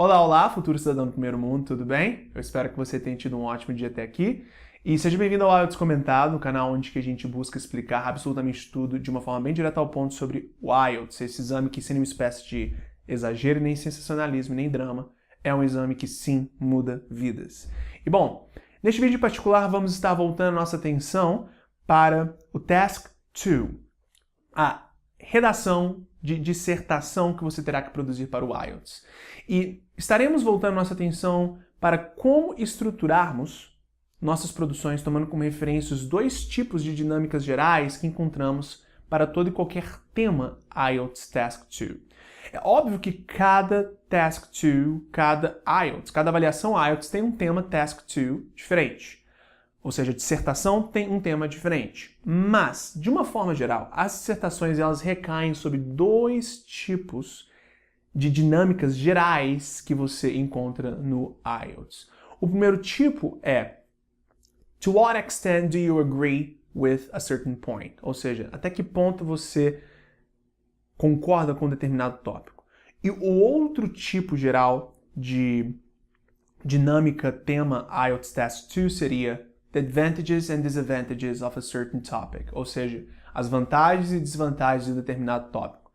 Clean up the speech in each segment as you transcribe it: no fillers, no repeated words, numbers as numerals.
Olá, olá, futuro cidadão do primeiro mundo, tudo bem? Eu espero que você tenha tido um ótimo dia até aqui. E seja bem-vindo ao IELTS Comentado, o canal onde que a gente busca explicar absolutamente tudo de uma forma bem direta ao ponto sobre o IELTS, esse exame que sem nenhuma espécie de exagero, nem sensacionalismo, nem drama, é um exame que sim muda vidas. E bom, neste vídeo em particular vamos estar voltando nossa atenção para o Task 2, a redação de dissertação que você terá que produzir para o IELTS. E estaremos voltando nossa atenção para como estruturarmos nossas produções, tomando como referência os dois tipos de dinâmicas gerais que encontramos para todo e qualquer tema IELTS Task 2. É óbvio que cada Task 2, cada IELTS, cada avaliação IELTS tem um tema Task 2 diferente. Ou seja, a dissertação tem um tema diferente. Mas, de uma forma geral, as dissertações elas recaem sobre dois tipos de dinâmicas gerais que você encontra no IELTS. O primeiro tipo é To what extent do you agree with a certain point? Ou seja, até que ponto você concorda com um determinado tópico. E o outro tipo geral de dinâmica tema IELTS Task 2 seria The advantages and disadvantages of a certain topic, ou seja, as vantagens e desvantagens de um determinado tópico.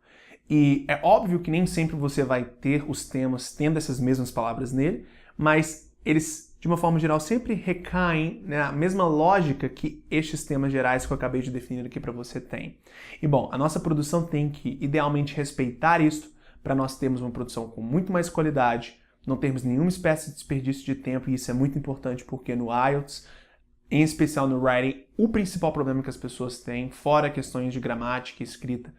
E é óbvio que nem sempre você vai ter os temas tendo essas mesmas palavras nele, mas eles, de uma forma geral, sempre recaem na mesma lógica que estes temas gerais que eu acabei de definir aqui para você tem. E bom, a nossa produção tem que, idealmente, respeitar isso para nós termos uma produção com muito mais qualidade, não termos nenhuma espécie de desperdício de tempo, e isso é muito importante porque no IELTS, em especial no writing, o principal problema que as pessoas têm, fora questões de gramática e escrita,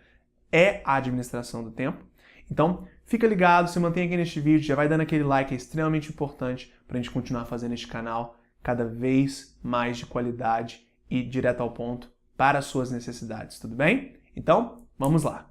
é a administração do tempo. Então, fica ligado, se mantenha aqui neste vídeo, já vai dando aquele like, é extremamente importante para a gente continuar fazendo este canal cada vez mais de qualidade e direto ao ponto para as suas necessidades, tudo bem? Então, vamos lá.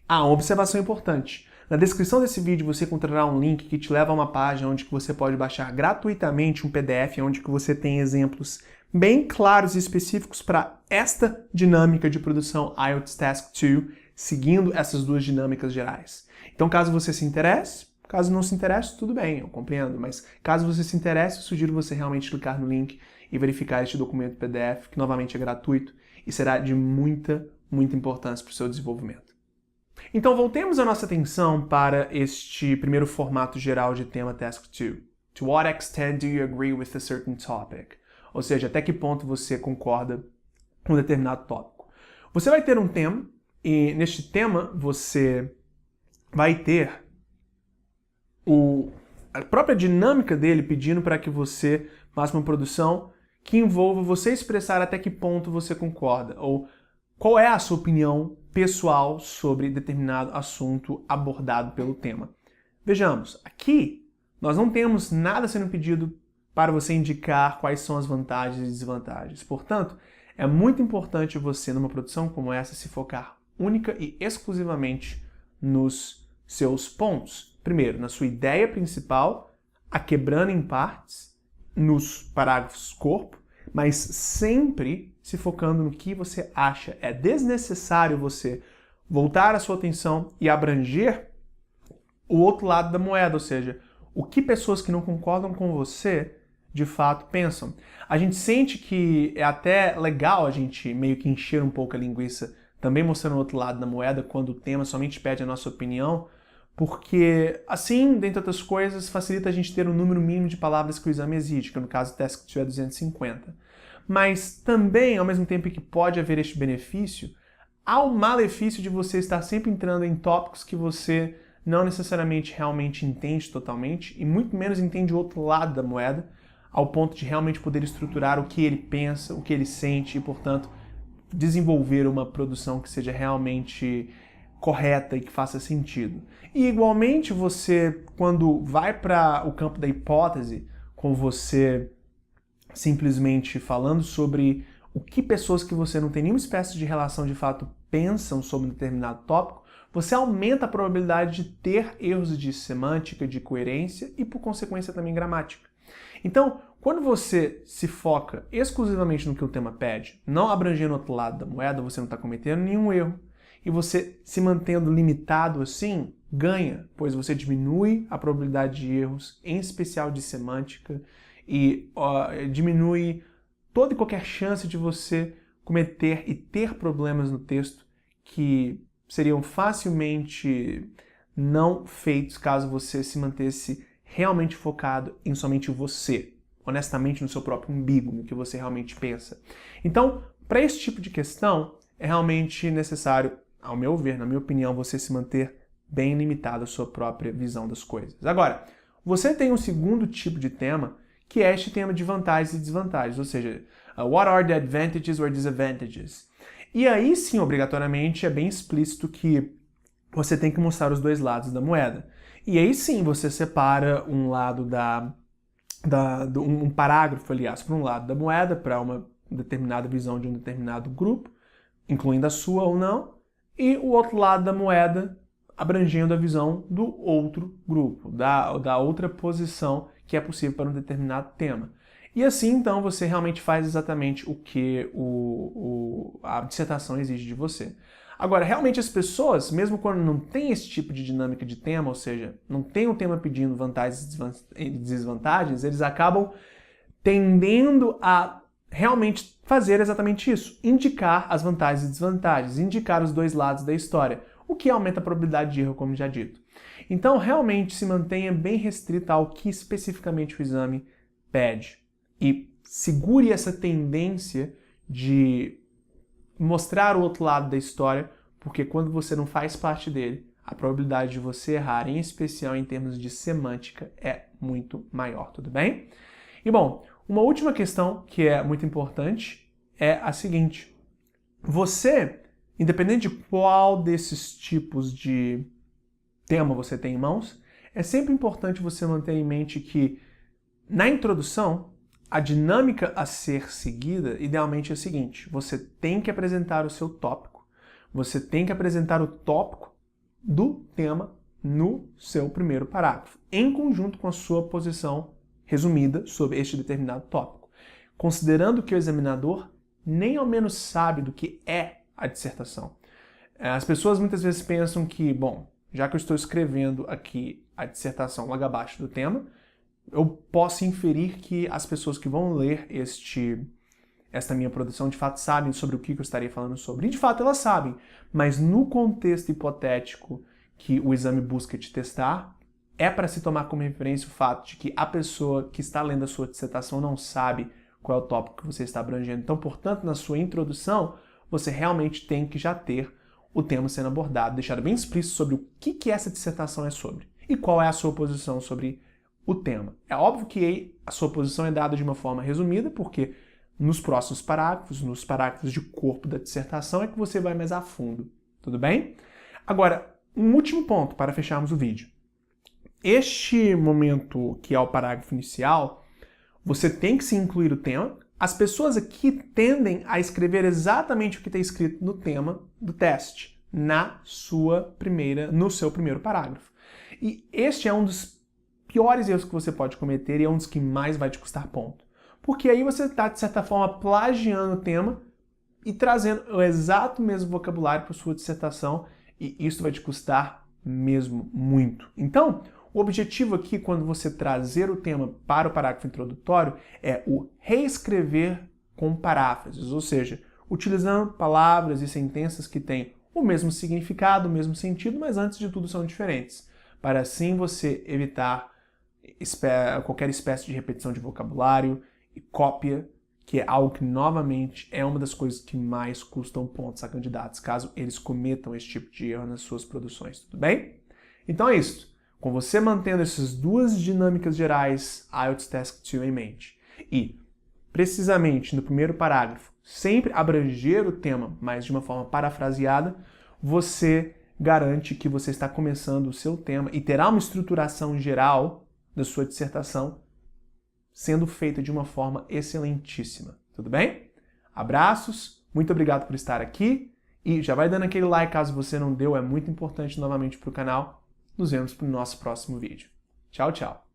Uma observação importante. Na descrição desse vídeo você encontrará um link que te leva a uma página onde você pode baixar gratuitamente um PDF onde você tem exemplos bem claros e específicos para esta dinâmica de produção IELTS Task 2, seguindo essas duas dinâmicas gerais. Então, caso você se interesse, caso não se interesse, tudo bem, eu compreendo, mas caso você se interesse, eu sugiro você realmente clicar no link e verificar este documento PDF, que novamente é gratuito e será de muita importância para o seu desenvolvimento. Então, voltemos a nossa atenção para este primeiro formato geral de tema Task 2. To what extent do you agree with a certain topic? Ou seja, até que ponto você concorda com um determinado tópico. Você vai ter um tema, e neste tema você vai ter a própria dinâmica dele pedindo para que você faça uma produção que envolva você expressar até que ponto você concorda, ou qual é a sua opinião pessoal sobre determinado assunto abordado pelo tema. Vejamos, aqui nós não temos nada sendo pedido para você indicar quais são as vantagens e desvantagens. Portanto, é muito importante você, numa produção como essa, se focar única e exclusivamente nos seus pontos. Primeiro, na sua ideia principal, a quebrando em partes, nos parágrafos corpo, mas sempre se focando no que você acha. É desnecessário você voltar a sua atenção e abranger o outro lado da moeda, ou seja, o que pessoas que não concordam com você de fato pensam. A gente sente que é até legal a gente meio que encher um pouco a linguiça, também mostrando o outro lado da moeda, quando o tema somente pede a nossa opinião, porque assim, dentre outras coisas, facilita a gente ter um número mínimo de palavras que o exame exige, que no caso o Task 2 é 250. Mas também, ao mesmo tempo que pode haver este benefício, há o malefício de você estar sempre entrando em tópicos que você não necessariamente realmente entende totalmente, e muito menos entende o outro lado da moeda, ao ponto de realmente poder estruturar o que ele pensa, o que ele sente e, portanto, desenvolver uma produção que seja realmente correta e que faça sentido. E, igualmente, você, quando vai para o campo da hipótese, com você simplesmente falando sobre o que pessoas que você não tem nenhuma espécie de relação de fato pensam sobre um determinado tópico, você aumenta a probabilidade de ter erros de semântica, de coerência e, por consequência, também gramática. Então, quando você se foca exclusivamente no que o tema pede, não abrangendo o outro lado da moeda, você não está cometendo nenhum erro. e você se mantendo limitado assim, ganha, pois você diminui a probabilidade de erros, em especial de semântica, e diminui toda e qualquer chance de você cometer e ter problemas no texto que seriam facilmente não feitos caso você se mantesse realmente focado em somente você, honestamente no seu próprio umbigo, no que você realmente pensa. Então, para esse tipo de questão, é realmente necessário, ao meu ver, na minha opinião, você se manter bem limitado à sua própria visão das coisas. Agora, você tem um segundo tipo de tema, que é este tema de vantagens e desvantagens, ou seja, what are the advantages or disadvantages? E aí sim, obrigatoriamente, é bem explícito que você tem que mostrar os dois lados da moeda. E aí sim, você separa um lado um parágrafo, aliás, para um lado da moeda, para uma determinada visão de um determinado grupo, incluindo a sua ou não, e o outro lado da moeda abrangendo a visão do outro grupo, da outra posição que é possível para um determinado tema. E assim, então, você realmente faz exatamente o que a dissertação exige de você. Agora, realmente as pessoas, mesmo quando não tem esse tipo de dinâmica de tema, ou seja, não tem um tema pedindo vantagens e desvantagens, eles acabam tendendo a realmente fazer exatamente isso, indicar as vantagens e desvantagens, indicar os dois lados da história, o que aumenta a probabilidade de erro, como já dito. Então, realmente se mantenha bem restrita ao que especificamente o exame pede e segure essa tendência de mostrar o outro lado da história, porque quando você não faz parte dele, a probabilidade de você errar, em especial em termos de semântica, é muito maior, tudo bem? E bom, uma última questão que é muito importante é a seguinte: você, independente de qual desses tipos de tema você tem em mãos, é sempre importante você manter em mente que, na introdução, a dinâmica a ser seguida, idealmente, é a seguinte: você tem que apresentar o seu tópico, você tem que apresentar o tópico do tema no seu primeiro parágrafo, em conjunto com a sua posição resumida sobre este determinado tópico, considerando que o examinador nem ao menos sabe do que é a dissertação. As pessoas muitas vezes pensam que, bom, já que eu estou escrevendo aqui a dissertação logo abaixo do tema, eu posso inferir que as pessoas que vão ler esta minha produção de fato sabem sobre o que eu estaria falando sobre. E de fato elas sabem, mas no contexto hipotético que o exame busca te testar, é para se tomar como referência o fato de que a pessoa que está lendo a sua dissertação não sabe qual é o tópico que você está abrangendo. Então, portanto, na sua introdução, você realmente tem que já ter o tema sendo abordado, deixado bem explícito sobre o que essa dissertação é sobre e qual é a sua posição sobre o tema. É óbvio que a sua posição é dada de uma forma resumida, porque nos próximos parágrafos, nos parágrafos de corpo da dissertação, é que você vai mais a fundo, tudo bem? Agora, um último ponto para fecharmos o vídeo. Este momento, que é o parágrafo inicial, você tem que se incluir o tema. As pessoas aqui tendem a escrever exatamente o que está escrito no tema do teste, no seu primeiro parágrafo. E este é um dos piores erros que você pode cometer e é um dos que mais vai te custar ponto. Porque aí você está, de certa forma, plagiando o tema e trazendo o exato mesmo vocabulário para sua dissertação, e isso vai te custar mesmo muito. Então, o objetivo aqui, quando você trazer o tema para o parágrafo introdutório, é o reescrever com paráfrases, ou seja, utilizando palavras e sentenças que têm o mesmo significado, o mesmo sentido, mas antes de tudo são diferentes, para assim você evitar qualquer espécie de repetição de vocabulário e cópia, que é algo que, novamente, é uma das coisas que mais custam pontos a candidatos, caso eles cometam esse tipo de erro nas suas produções, tudo bem? Então é isso. Com você mantendo essas duas dinâmicas gerais IELTS Task 2 em mente e, precisamente no primeiro parágrafo, sempre abranger o tema, mas de uma forma parafraseada, você garante que você está começando o seu tema e terá uma estruturação geral da sua dissertação sendo feita de uma forma excelentíssima. Tudo bem? Abraços, muito obrigado por estar aqui e já vai dando aquele like caso você não deu, é muito importante novamente para o canal. Nos vemos no nosso próximo vídeo. Tchau, tchau!